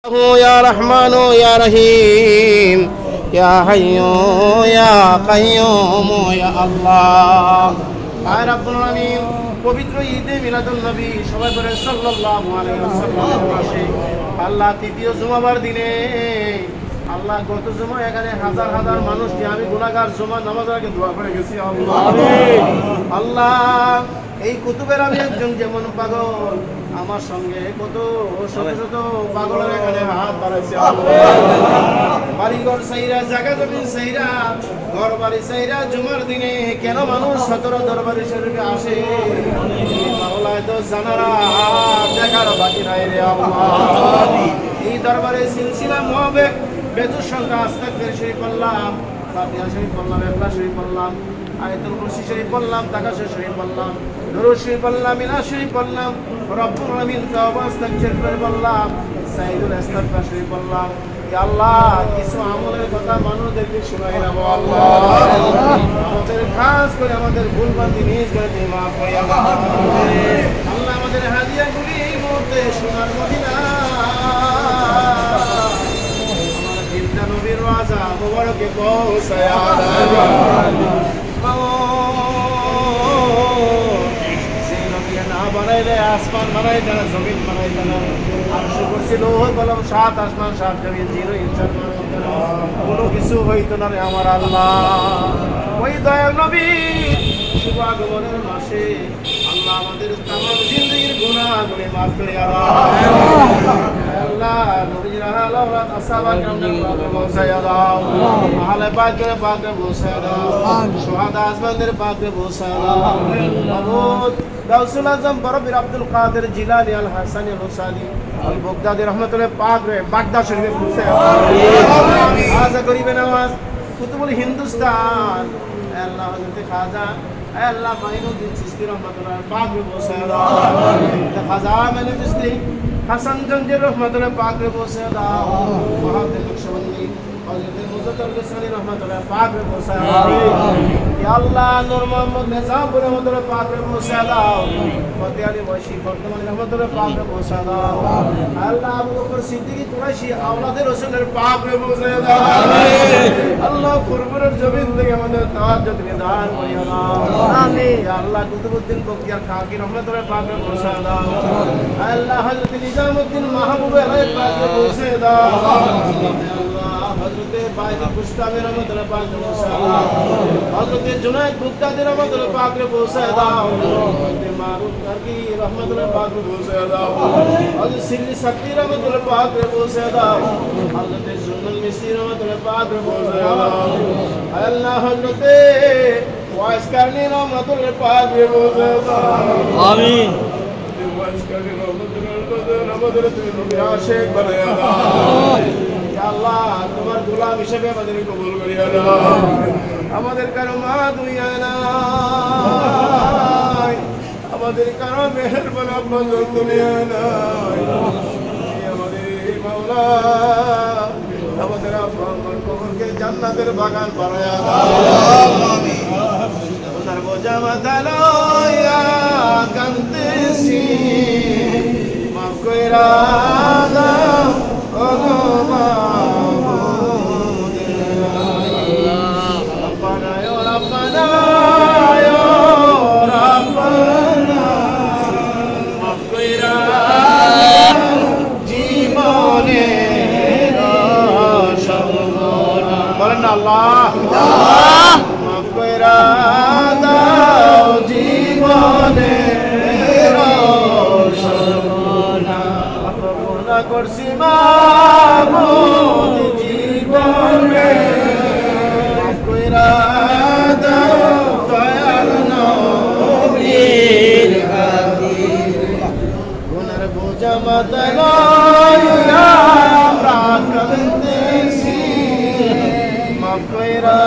يا رحمن يا رحيم يا حي يا قيوم يا الله আয় রব্বুল আলামিন পবিত্র ঈদে মিলাদুন নবী সবাই করে সাল্লাল্লাহু আলাইহি ওয়াসাল্লাম মাসে আল্লাহ তৃতীয় জুমাবার দিনে আল্লাহ গত জুমা এখানে হাজার হাজার মানুষ নিয়ে আমি গুনাহগার জুমা নামাজের আগে দোয়া করে গেছি আল্লাহ আল্লাহ এই কুতুবের আমি একজন যেমন পাগল আমার সঙ্গে কত শত শত পাগলের এখানে হাত বাড়াইছে বাড়িঘর সাইরা জায়গা জমিন সাইরা ঘর বাড়ি সাইরা জুমার দিনে কেন মানুষ 17 দরবারে শরীফে আসে মাওলায় তো জানারা দেখার বাকি নাই রে আল্লাহ এই দরবারে সিলসিলা মুহাব্বত বেজুর সংখ্যা আস্তাগফির শরীফ পড়লাম ফাতিহা শরীফ পড়লাম ইখলাস শরীফ পড়লাম আয়াতুল কুরসি শরীফ পড়লাম তাকাসুর শরীফ পড়লাম দুরূদ শরীফ পড়লাম মিলাদ শরীফ পড়লাম রব্বুল আলামিন তাওবা আস্তাগফির পড়লাম সাইয়্যিদুল ইস্তিগফার শরীফ পড়লাম ইয়া আল্লাহ কিছু আমলের কথা মানুষদেরকে শোনাই না আল্লাহ আমাদের খাস করে আমাদের ভুলভ্রান্তি নিজ করে মাফ করে আল্লাহ আমাদের হাদিয়াগুলি এই মুহূর্তে সোনার মদিনা আমার জিন্দা নবীর রাজা মুবারকে পৌঁছায় বানাইলে আসমান বানাইতে না জমিন বানাইতে না আরশ কুরসি লৌহ কলম সাত আসমান সাত জমিন জিরো ইনসান কোনো কিছু হইতো না রে আমার আল্লাহ ওই দয়াল নবী শুভ আগমনের মাসে আল্লাহ আমাদের তামাম জিন্দেগীর গুনাহগুলি মাফ করে আল্লাহ নবীর আহলে ওয়াত আসহাবা কিরামের পাকে পৌঁছায় দাও আহলে পাকের পাকে পৌঁছায় দাও শুহাদা আজমানদের পাকে পৌঁছায় দাও মাবুদ গাউসুল আজম বরবীর আব্দুল কাদের জিলানী আল হাসানী আল হুসাইনী আল বগদাদি রহমাতুল্লাহ পাক রে বাগদাদ শরীফে পৌঁছায় আমিন আজা করিবে নামাজ কুতুবুল হিন্দুস্তান আল্লাহ হযরত খাজা আল্লাহ মাইনুদ্দিন চিশতি রহমাতুল্লাহ পাক রে পৌঁছায় দাও খাজা মাইনুদ্দিন চিশতি হাসান জঞ্জির রহমাতুল্লাহ পাক রে পৌঁছায় দাও মহাদেব নকশবন্দি হযরত মুজাদ্দিদ হুসাইনী রহমাতুল্লাহ পাক রে পৌঁছায় দাও ইয়া আল্লাহ নূর মোহাম্মদ নিজামপুর রহমাতুল্লাহ পাক রে পৌঁছায় দাও ফতে আলী ওয়াশি বর্তমান রহমাতুল্লাহ পাক রে পৌঁছায় দাও আল্লাহ আবু বকর সিদ্দিকী কুরাইশি আওলাদে রাসূলের পাক রে পৌঁছায় দাও আল্লাহ কুরবানের জমিন থেকে আমাদের তাওয়াজ্জুদ নিদান করিয়া দাও আমিন ইয়া আল্লাহ কুতুবউদ্দিন বখতিয়ার খাকি রহমাতুল্লাহ পাক রে পৌঁছায় দাও আল্লাহ হযরত নিজামউদ্দিন মাহবুব আলাইহির পাক রে পৌঁছায় দাও হযরতে বাইদি কুস্তামি রহমাতুল্লাহ পাক রে পৌঁছায় দাও হযরতে জুনায়েদ বুগদাদি রহমাতুল্লাহ পাক রে পৌঁছায় দাও হযরতে মারুফ কারকি রহমাতুল্লাহ পাক রে পৌঁছায় দাও হযরত সিল্লি সাকি রহমাতুল্লাহ পাক রে পৌঁছায় দাও হযরতে জুনুল মিসরি রহমাতুল্লাহ পাক রে পৌঁছায় দাও আল্লাহ হযরতে ওয়াইস কারনি রহমাতুল্লাহ পাক রে পৌঁছায় দাও আমিন ওয়াইস কারনি রহমাতুল্লাহ তুমি নবী আশিক বানায়া দাও আল্লাহ তোমার গোলাম হিসেবে আমাদের কবুল করিয়া দাও আমাদের কারো মা দুনিয়া নাই আমাদের কারো মেহেরবান আব্বাস দুনিয়া নাই আমাদের মাওলা আমাদের আব্বার কবরকে জান্নাতের বাগান বানায়া দাও আমিন ওনার বোঝা মাথা লইয়া কাঁদতেছি মাফ কইরা দাও ওগো আল্লাহ মাফ কইরা দাও জীবনে গুনাহ করছি মাবুদ জীবনে মাফ কইরা দাও দয়াল নবীর খাতির গুনার বোঝা মাথায় লইয়া প্রাণ কাঁদতেছি মাফ কইরা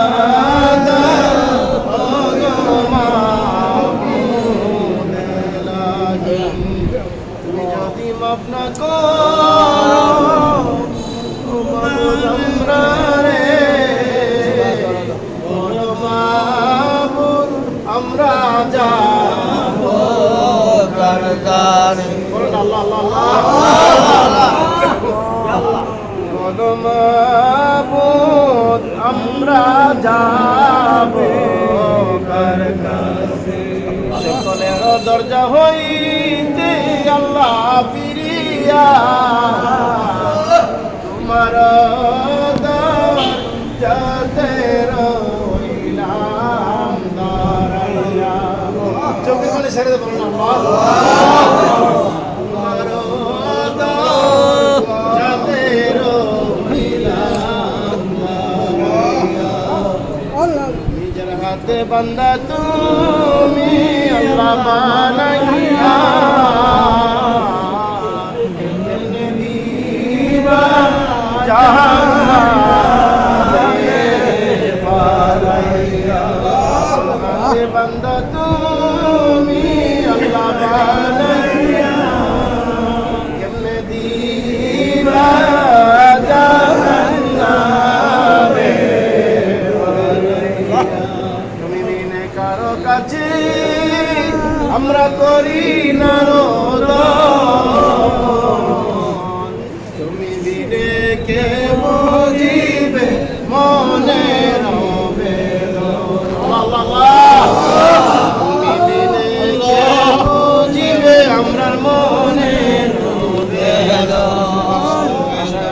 দাও ওগো মাবুদ লাগি তুমি যদি মাফ না করো মাবুদ আমরা রে বলো মাবুদ আমরা যাব কার কাছে সকলের দরজা হইতে আল্লাহ ফিরিয়া তোমার দরজাতে রইলাম দাঁড়াইয়া চোখের পানি ছেড়ে দেবো না তোমার দরজাতে রইলাম দাঁড়াইয়া নিজের হাতে বান্দা তুমি আল্লাহ বানাইয়া বান্দা তুমি আল্লাহ বানাইয়া কেমনে দিবা জাহান্নামে তুমি বিনে কারো কাছে আমরা করি না রোদন তুমি বিনে কে বুঝিবে মনের তুমি বিনে কে বুঝিবে আমরার মনের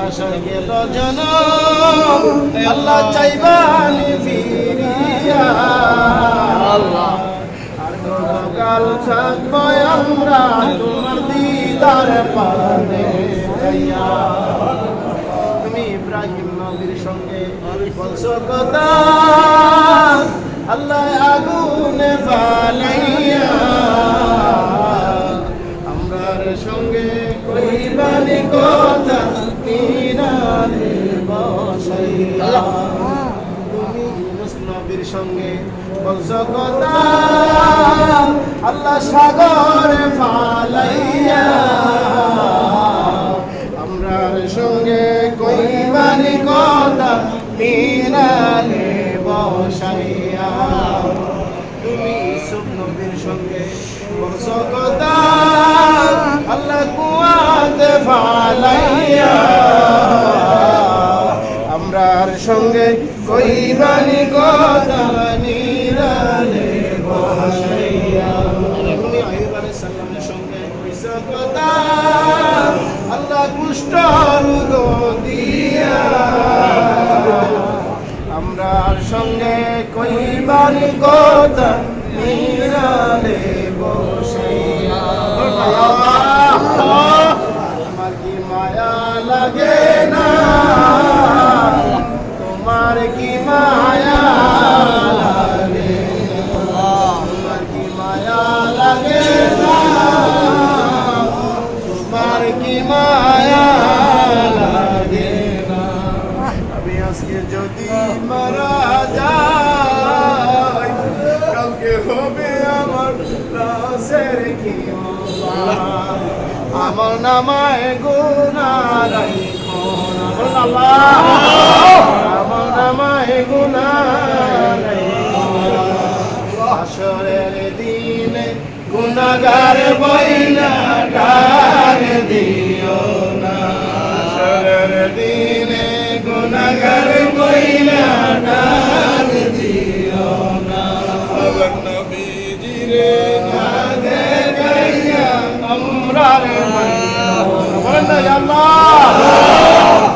আশা গেল জন আল্লাহ চাইবানি ফিরিয়া আর কাল থাকবো আমরা তোমার দিদার পানে যাইয়া তুমি ইব্রাহিম নবীর সঙ্গে বলছো কথা আল্লাহ আগুনে ফালাইয়া আমরার সঙ্গে কইবানি কথা নিরালে বসাইয়া তুমি ইউনূস নবীর সঙ্গে বলছো কথা আল্লাহ সাগরে ফালাইয়া আমরার সঙ্গে কইবানি কথা নিরালে বসাইয়া তুমি ইউসুফ নবীর সঙ্গে বলছো কথা আল্লাহ কুয়াতে ফালাইয়া আমরার সঙ্গে কইবানি কথা নিরালে বসাইয়া তুমি আইয়ুব আলাইহিস সালামের সঙ্গে কইছো কথা আল্লাহ কুষ্ঠ রোগ দিয়া আমরার সঙ্গে কইবানি কথা নিরালে বসাইয়া আমার কি মায়া লাগে না তোমার কি মায়া লাগে তোমার কি মায়া লাগে না তোমার কি মায়া লাগে না আমি আজকে যদি মারা যাই কালকে হবে আমার লাশের কি আমার নামায় গুনাহ রাখো আমার নামায় গুনাহ রাখো হাসরের দিনে গুনাহগার বইলা ডাক দিও না হাসরের দিনে গুনাহগার বইলা ডাক দিও না নবীজিরে না দেখাইয়া আমরার মাইনা আল্লাহ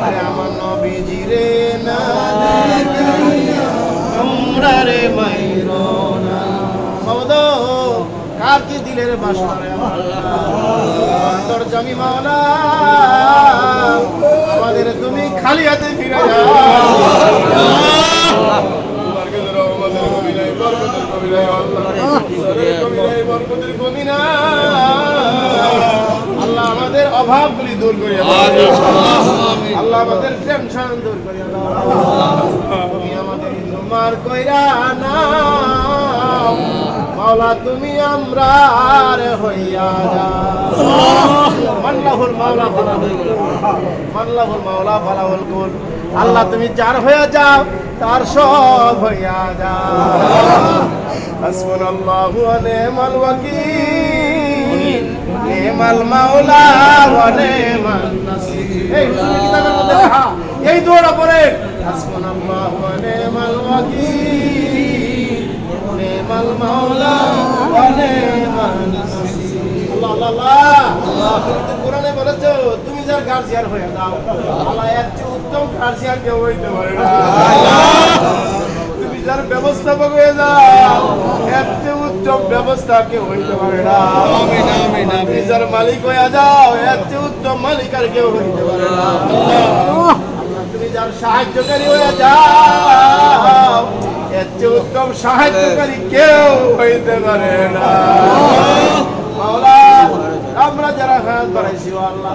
আরে আমার নবীজিরে না দেখাইয়া আমরার মাইনা মাওদা কার কি দিলের বাসনা রে আল্লাহ তোর জমি মাওলা আমাদের তুমি খালি হাতে ফিরে যাও আল্লাহ আমাদের অভাবগুলি দূর করিয়া আল্লাহ আমাদের টেনশন দূর করিয়া তুমি আমাদের তোমার কইরা নাও মাওলা তুমি আমরার হইয়া যাও মাল্লাহুল মাওলা ফালাহুল মাল্লাহুল মাওলা ফালাহুল কুল আল্লাহ তুমি যার হয়ে যাও তার সব হইয়া যাও হাসবুনাল্লাহু ওয়া নি'মাল ওয়াকিল নি'মাল মাওলা ওয়া নি'মান নাসির এই কিতাবের মধ্যে লেখা এই দোয়াটা পড়ে হাসবুনাল্লাহু ওয়া নি'মাল ওয়াকিল নি'মাল মাওলা ওয়া নি'মাল নাসির। আল্লাহ কোরআনে বলেছো তুমি যার গার্জিয়ান হয়ে দাও, আল্লাহ এর চেয়ে উত্তম গার্জিয়ান কেউ হইতে পারে না। তুমি যার ব্যবস্থাপক হয়ে যাও, এর চেয়ে উত্তম ব্যবস্থা কেউ হইতে পারে না। তুমি যার মালিক হয়ে যাও, এর চেয়ে উত্তম মালিক আর কেউ হইতে পারে না। তুমি যার সাহায্যকারী হয়ে যাও, এর চেয়ে উত্তম সাহায্যকারী কেউ হইতে পারে না। মাওলা আমরা যারা হাত বাড়াইছি আল্লাহ,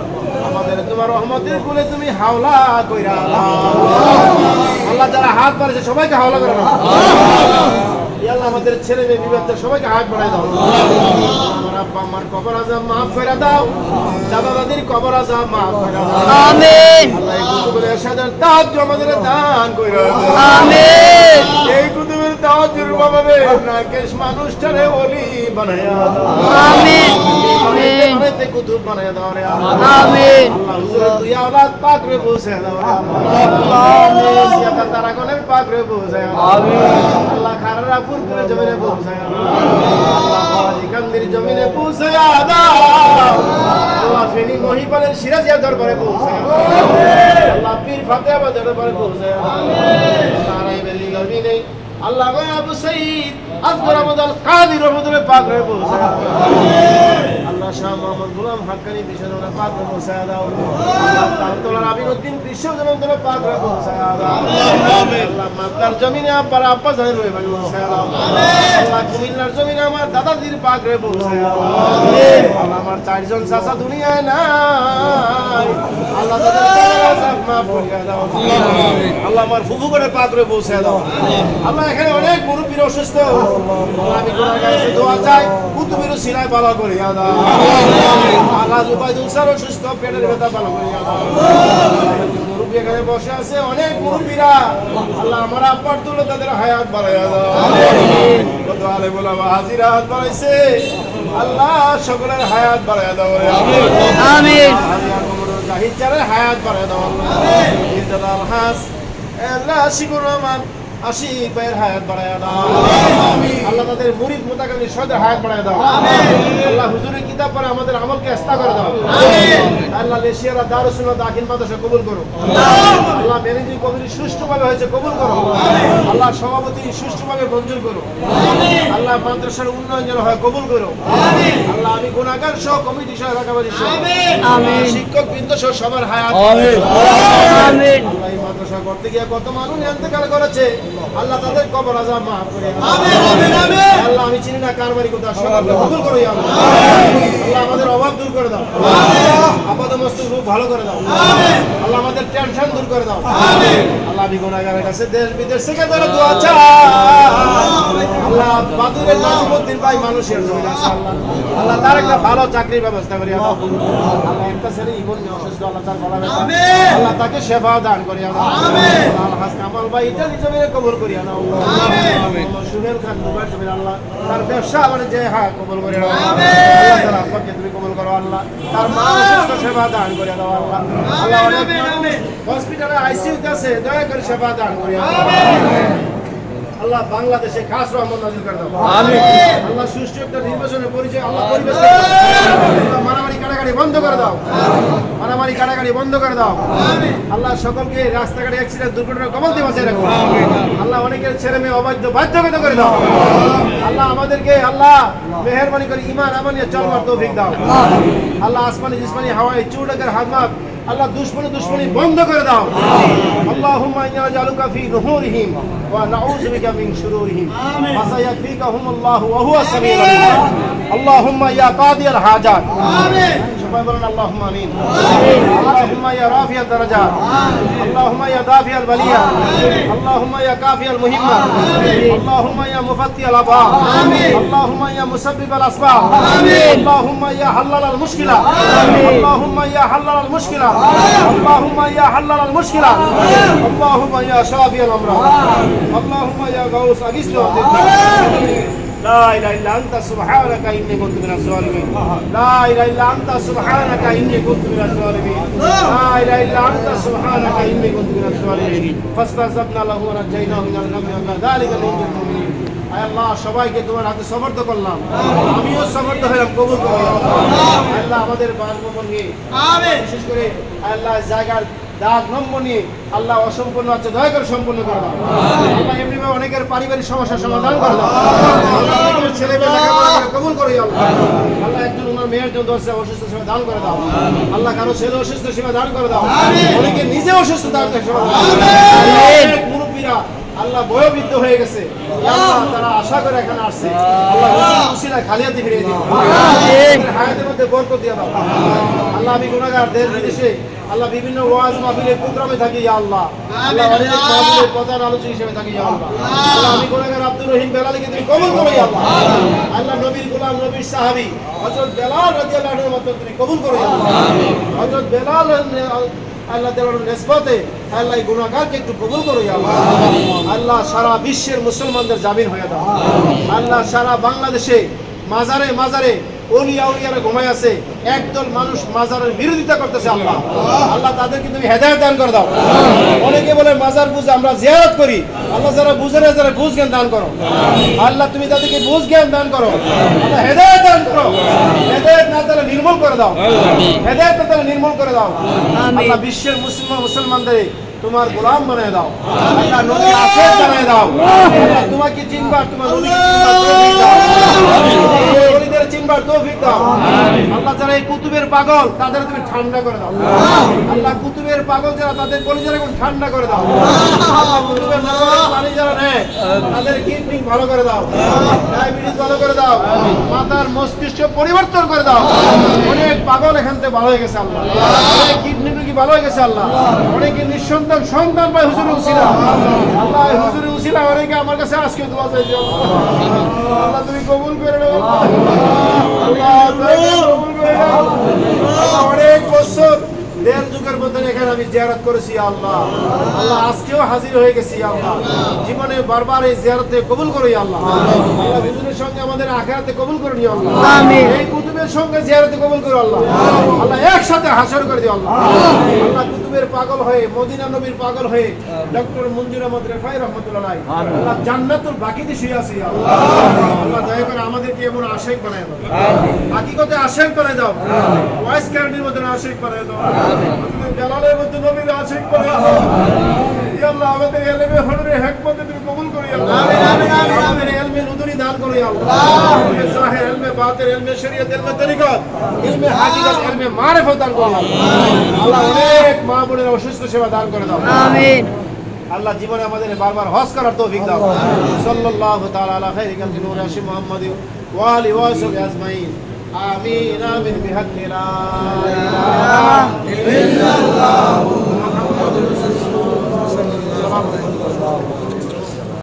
আমাদের তোমার রহমতের কুলে তুমি হাওলা কইরা আল্লাহ, যারা হাত বাড়াইছে সবাইকে হাওলা করে না। আল্লাহ আমাদের ছেলে মেয়ে বিবাহ সবাইকে হাত বাড়াই দাও। আমার আব্বা আমার কবর আযাব মাফ করে দাও, দাদা দাদির কবর আযাব মাফ করে দাও। আমিন। আল্লাহ এই কুতুবের ইরশাদের তাওয়াজ্জুহ আমাদের দান কইরা দাও। আমিন। এই কুতুবের তাওয়াজ্জুর বাবারে নাকেশ মানুষটারে ওলি বানায়া দাও। আমিন। বানাইতে কুতুব বানায়া দাও রে আল্লাহ। আমিন। আল্লাহ হুজুরের দুই আওলাদ পাক রে পৌঁছে দাও রে আল্লাহ। আমিন। সিয়াকা তারাগনের পাক রে পৌঁছে দাও। আমিন। আল্লাহ খাররা পুরপুরে জমিনে পৌঁছে দাও। আল্লাহ বাবাজি কান্দির জমিনে পৌঁছে দাও। আল্লাহ ফেনী মহিপালের সিরাজিয়া দরবারে পৌঁছে দাও। আল্লাহ পীর ফাতেহাবাদ দরবারে পৌঁছে দাও। আমিন। সারাই বেলি জমিনে আল্লাহ গো আবু সাইদ আজগর আহমদ আল কাদির রহমতুল্লাহ পাক রে পৌঁছে দাও। আল্লাহ শাহ মোহাম্মদ গোলাম হাক্কানি বিশ্বজনের পাক রে পৌঁছে দাও। আল্লাহ তালতলার আমিনুদ্দিন বিশ্বজনের পাক রে পৌঁছে দাও। আল্লাহ মাদ্দার জমিনে আব্বার আব্বা জানের রয়ে ভাই পৌঁছে দাও। আল্লাহ কুমিল্লার জমিনে আমার দাদাজির পাক রে পৌঁছে দাও। আল্লাহ আমার চারজন চাচা দুনিয়ায় নাই, আল্লাহ তাদের আযাব মাফ করে দাও। আল্লাহ আমার ফুফু করে পাক রে পৌঁছে দাও। আল্লাহ এখানে অনেক মুরব্বীর অসুস্থ, আমি গুনাহগার দোয়া চাই কুতুবের সিনায় ভালো করে দাও। আল্লাহ উবাইদুল স্যার অসুস্থ, পেটের ব্যথা ভালো করে দাও। মুরব্বী এখানে বসে আছে অনেক মুরব্বীরা, আল্লাহ আমার আব্বার তুলে তাদের হায়াত বাড়াইয়া দাও। কত আলেম ওলামা হাজিরা হাত বাড়াইছে, আল্লাহ সকলের হায়াত বাড়াইয়া দাও। আমিন। জাহিদ চারের হায়াত বাড়াইয়া দাও। ইনশাআল্লাহ আলহাস আল্লাহ শিকুর রহমান আশিক ভাইয়ের হায়াত বাড়াইয়া দাও। আল্লাহ তাদের মুরিদ মুতাকাব্বির সদের হায়াত বাড়াইয়া দাও। আল্লাহ হুজুরের কিতাব পড়ে আমাদের আমলকে ইস্তা করে দাও। আল্লাহ লেশিয়ারা দারুস সুন্নাহ দাখিল মাদ্রাসা কবুল করো। আল্লাহ ম্যানেজিং কমিটি সুষ্ঠুভাবে হয়েছে কবুল করো। আল্লাহ সভাপতি সুষ্ঠুভাবে মঞ্জুর করো। আল্লাহ মাদ্রাসার উন্নয়ন যেন হয় কবুল করো। আল্লাহ আমি গুনাহগার সহ কমিটি সহ এলাকাবাসী সহ শিক্ষক বৃন্দ সহ সবার হায়াত আমিন। আল্লাহ এই মাদ্রাসা করতে গিয়ে কত মানুষ ইন্তেকাল করেছে, আল্লাহ তাদের কবর আযাব মাফ করে দাও। আমিন আমিন। আল্লাহ আমি চিনি না কার বাড়ি কোথায়, সবাইকে কবুল করো ইয়া আল্লাহ। আল্লাহ আমাদের অভাব দূর করে দাও। আমিন। আপাদ মস্তক রূপ ভালো করে দাও। আমিন। আল্লাহ আমাদের টেনশন দূর করে দাও। আমিন। আল্লাহ আমি গুনাহগারের কাছে দেশ বিদেশ থেকে যারা দোয়া চাই, আল্লাহ বাদুরের নাজিমউদ্দিন ভাই মানুষের জন্য আছে আল্লাহ, আল্লাহ তার একটা ভালো চাকরির ব্যবস্থা করিয়া দাও। আল্লাহ একটা ছেলে ইমন অসুস্থ, আল্লাহ তার ভালো ব্যথা, আল্লাহ তাকে সেবা দান করিয়া দাও। আমিন। আল্লাহ কামাল ভাই এটা নিজে কবুল করিয়া দাও। আমিন। সুহেল খান দুবার জমির আল্লাহ তার ব্যবসা বাণিজ্য হ্যাঁ কবুল করিয়া দাও। আল্লাহ তার আব্বাকে তুমি কবুল করো আল্লাহ, তার মা অসুস্থ সেবা দান করিয়া দাও আল্লাহ। আল্লাহ অনেক হসপিটালে আইসিইউতে আছে, দয়া করে সেবা দান করিয়া দাও। আল্লাহ বাংলাদেশে খাস রহমত নাযিল করে দাও। আমিন। আল্লাহ সুষ্ঠু একটা নির্বাচনের পরিচয় আল্লাহ পরিবেশ করে দাও। আল্লাহ মারামারি কাটাকাটি বন্ধ করে দাও। মারামারি কাটাকাটি বন্ধ করে দাও। আমিন। আল্লাহ সকলকে রাস্তাঘাটে অ্যাক্সিডেন্ট দুর্ঘটনার কবল থেকে বাঁচিয়ে রাখো। আমিন। আল্লাহ অনেকের ছেলে মেয়ে অবাধ্য বাধ্যগত করে দাও। আল্লাহ আমাদেরকে আল্লাহ মেহেরবানি করে ঈমান আমানিয়া চলবার তৌফিক দাও। আল্লাহ আসমানি জিসমানি হাওয়াই চুড়াকের হাতমাত আল্লাহ দুশমনি বন্ধ করে দাও। আল্লাহুম্মা ইন্না নাজআলুকা ফি নুহুরিহিম ওয়া নাউযু বিকা মিন শুরুরিহিম ওয়া সায়াকফিকাহুমুল্লাহু ওয়া হুয়াস সামিউল আলিম। আল্লাহুম্মা ইয়া কাদিয়াল হাজাত। আমিন। সবাই বলেন আল্লাহুম্মা আমিন। আল্লাহুম্মা ইয়া রাফিয়াদ দারাজাত। আল্লাহুম্মা ইয়া দাফিয়াল বালিয়া। আল্লাহুম্মা ইয়া কাফিয়াল মুহিম্মাত। আল্লাহুম্মা ইয়া মুফাত্তিয়াল আবওয়াব। আল্লাহুম্মা ইয়া মুসাব্বিবাল আসবাব। আল্লাহুম্মা ইয়া হাল্লালাল মুশকিলা। আল্লাহুম্মা ইয়া হাল্লালাল মুশকিলা। اللهم يا حلال المشكلة. اللهم يا شافي الأمراض. اللهم يا غوث أغثنا. লা ইলাহা ইল্লা আনতা সুবহানাকা ইন্নী কুনতু মিনাজ জালিমিন লা ইলাহা ইল্লা আনতা সুবহানাকা ইন্নী কুনতু মিনাজ জালিমিন লা ইলাহা ইল্লা আনতা সুবহানাকা ইন্নী কুনতু মিনাজ জালিমিন ফাস্তাজাবনা লাহু ওয়া নাজাইনাহু মিনাল গাম্মি ওয়া কাযালিকা নুনজিল মুমিনিন আয় আল্লাহ সবাইকে তোমার হাতে সমর্থ করলাম আমিও সমর্থ হলাম কবুল করো আল্লাহ আমাদের বাসভবনকে আমিন বিশেষ করে আল্লাহ জায়গার দাগ নম্বর নিয়ে আল্লাহ অসম্পূর্ণ আছে দয়া করে সম্পূর্ণ করে দাও আল্লাহ এমনিভাবে অনেকের পারিবারিক সমস্যার সমাধান করে দাও আল্লাহ ছেলে মেয়ে লেখাপড়া কবুল করে আল্লাহ আল্লাহ একজন ওনার মেয়ের জন্য অসুস্থ সেবা দান করে দাও আল্লাহ কারো ছেলে অসুস্থ সেবা দান করে দাও অনেকে নিজে অসুস্থ দান সেবা মুরব্বীরা আল্লাহ বয়োবৃদ্ধ হয়ে গেছে আল্লাহ তারা আশা করে এখানে আসছে আল্লাহ উসিলা খালিয়াতে ফিরিয়ে দিও হায়াতের মধ্যে বরকত দিয়ে দাও আল্লাহ আমি গুনাহগার দেশ বিদেশে আল্লাহ বিভিন্ন ওয়াজ মাহফিলের প্রোগ্রামে থাকি ইয়া আল্লাহ আল্লাহ অনেক মাহফিলের প্রধান আলোচক হিসেবে থাকি ইয়া আল্লাহ আল্লাহ আমি গুনাহগার আব্দুর রহিম বেলালকে তুমি কবুল করো ইয়া আল্লাহ আল্লাহ নবীর গোলাম নবীর সাহাবী হযরত বেলাল রাদিয়াল্লাহু আনহুর মত তুমি কবুল করো ইয়া আল্লাহ হযরত বেলাল আল্লাহ তাআলার নিসবতে আল্লাহ এই গুনাহগারকে একটু কবুল করো ইয়া আল্লাহ আল্লাহ সারা বিশ্বের মুসলমানদের জামিন হয়ে দাও আল্লাহ সারা বাংলাদেশে মাজারে মাজারে ওলিয়া উলিয়ারা ঘুমায় আছে একদল মানুষ মাজারের বিরোধিতা করতেছে আল্লাহ আল্লাহ তাদেরকে তুমি হেদায়েত দান করে দাও অনেকে বলে মাজার বুঝে আমরা জিয়ারত করি আল্লাহ যারা বুঝে না যারা বুঝ জ্ঞান দান করো আল্লাহ তুমি তাদেরকে বুঝ জ্ঞান দান করো আল্লাহ হেদায়েত দান করো হেদায়েত না তাহলে নির্মূল করে দাও হেদায়েত না তাহলে নির্মূল করে দাও আল্লাহ বিশ্বের মুসলমানদের তোমার গোলাম বানিয়ে দাও আল্লাহ নবী আশিক বানিয়ে দাও আল্লাহ তোমাকে চিনবার তোমার নবীকে চিনবার চিনবার তৌফিক দাও আল্লাহ যারা এই কুতুবের পাগল তাদের তুমি ঠান্ডা করে দাও আল্লাহ কুতুবের পাগল যারা তাদের কলিজার এখন ঠান্ডা করে দাও আল্লাহ কুতুবের পানি যারা নেয় তাদের কিডনি ভালো করে দাও ডায়াবেটিস ভালো করে দাও মাথার মস্তিষ্ক পরিবর্তন করে দাও অনেক পাগল এখান থেকে ভালো হয়ে গেছে আল্লাহ অনেক কিডনি রোগী ভালো হয়ে গেছে আল্লাহ অনেকে নিঃসন্তান সন্তান পায় হুজুরের উসিলা আল্লাহ হুজুরের উসিলা অনেকে আমার কাছে আজকে দোয়া চাইছে আল্লাহ তুমি কবুল করে নাও অনেক বছর দেড় যুগের মধ্যে এখানে আমি জিয়ারত করেছি আল্লাহ আল্লাহ আজকেও হাজির হয়ে গেছি আল্লাহ জীবনে বারবার এই জিয়ারতে কবুল করো আল্লাহ আল্লাহ হুজুরের সঙ্গে আমাদের আখিরাতে কবুল করে নিও আল্লাহ আমিন এই কুতুবের সঙ্গে জিয়ারতে কবুল করো আল্লাহ আল্লাহ একসাথে হাসর করে দিও আল্লাহ আল্লাহ কুতুবের পাগল হয়ে মদিনা নবীর পাগল হয়ে ডক্টর মঞ্জুর আহমদ রেফাই রহমাতুল্লাহ আলাইহি আল্লাহ জান্নাতুল বাকিতে শুয়ে আছে আল্লাহ আল্লাহ দয়া করে আমাদেরকে এমন আশিক বানায় দাও হাকিকতে আশিক বানায় দাও ওয়াইস ক্যান্ডির মধ্যে আশিক বানায় দাও জালালের মধ্যে নবীর আশিক বানায় দাও ইয়া আল্লাহ আমাদের ইলমে হলরে হিকমত তুমি কবুল করো ইয়া আল্লাহ আমিন আমিন আমাদের ইলমে নুদুরি দান করো ইয়া আল্লাহ ইলমে জাহির ইলমে বাতিন ইলমে শরীয়ত ইলমে তরিকত ইলমে হাকিকত ইলমে মারিফত দান করো আল্লাহ অনেক মা বোনের অসুস্থ সেবা দান করে দাও আমিন আল্লাহ জীবনে আমাদের বারবার হজ করার তৌফিক দাও সাল্লাল্লাহু তাআলা আলা খাইরি কালকি নূর হাশিম মুহাম্মদ ওয়া আলিহি ওয়া সাহবিহি আজমাইন আমিন আমিন বিহাক্কি লা ইলাহা ইল্লাল্লাহ